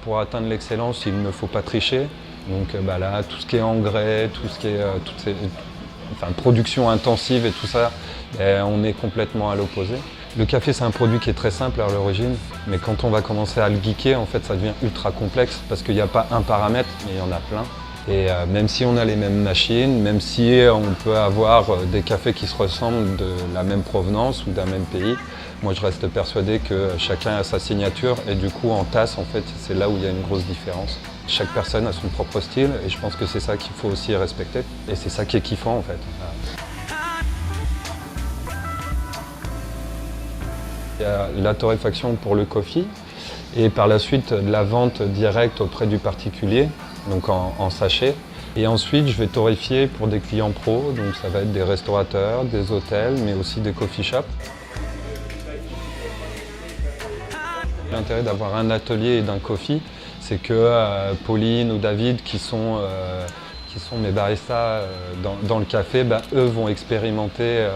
Pour atteindre l'excellence, il ne faut pas tricher. Donc là, tout ce qui est engrais, tout ce qui est production intensive et tout ça, on est complètement à l'opposé. Le café, c'est un produit qui est très simple à l'origine, mais quand on va commencer à le geeker, en fait, ça devient ultra complexe parce qu'il n'y a pas un paramètre, mais il y en a plein. Et même si on a les mêmes machines, même si on peut avoir des cafés qui se ressemblent de la même provenance ou d'un même pays, moi je reste persuadé que chacun a sa signature et du coup en tasse, en fait, c'est là où il y a une grosse différence. Chaque personne a son propre style et je pense que c'est ça qu'il faut aussi respecter. Et c'est ça qui est kiffant en fait. Il y a la torréfaction pour le coffee et par la suite la vente directe auprès du particulier, donc en sachet. Et ensuite je vais torréfier pour des clients pros, donc ça va être des restaurateurs, des hôtels, mais aussi des coffee shops. L'intérêt d'avoir un atelier et d'un coffee, c'est que Pauline ou David qui sont mes baristas dans le café, eux vont expérimenter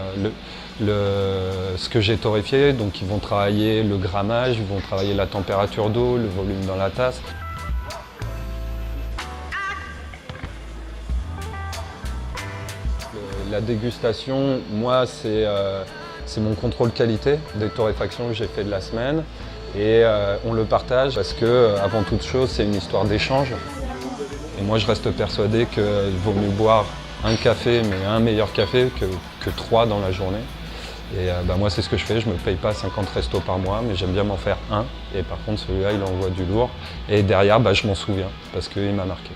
ce que j'ai torréfié, donc ils vont travailler le grammage, ils vont travailler la température d'eau, le volume dans la tasse. La dégustation, moi, c'est mon contrôle qualité des torréfactions que j'ai fait de la semaine. Et on le partage parce que, avant toute chose, c'est une histoire d'échange. Et moi, je reste persuadé qu'il vaut mieux boire un café, mais un meilleur café, que 3 dans la journée. Et moi, c'est ce que je fais. Je ne me paye pas 50 restos par mois, mais j'aime bien m'en faire un. Et par contre, celui-là, il envoie du lourd. Et derrière, je m'en souviens parce qu'il m'a marqué.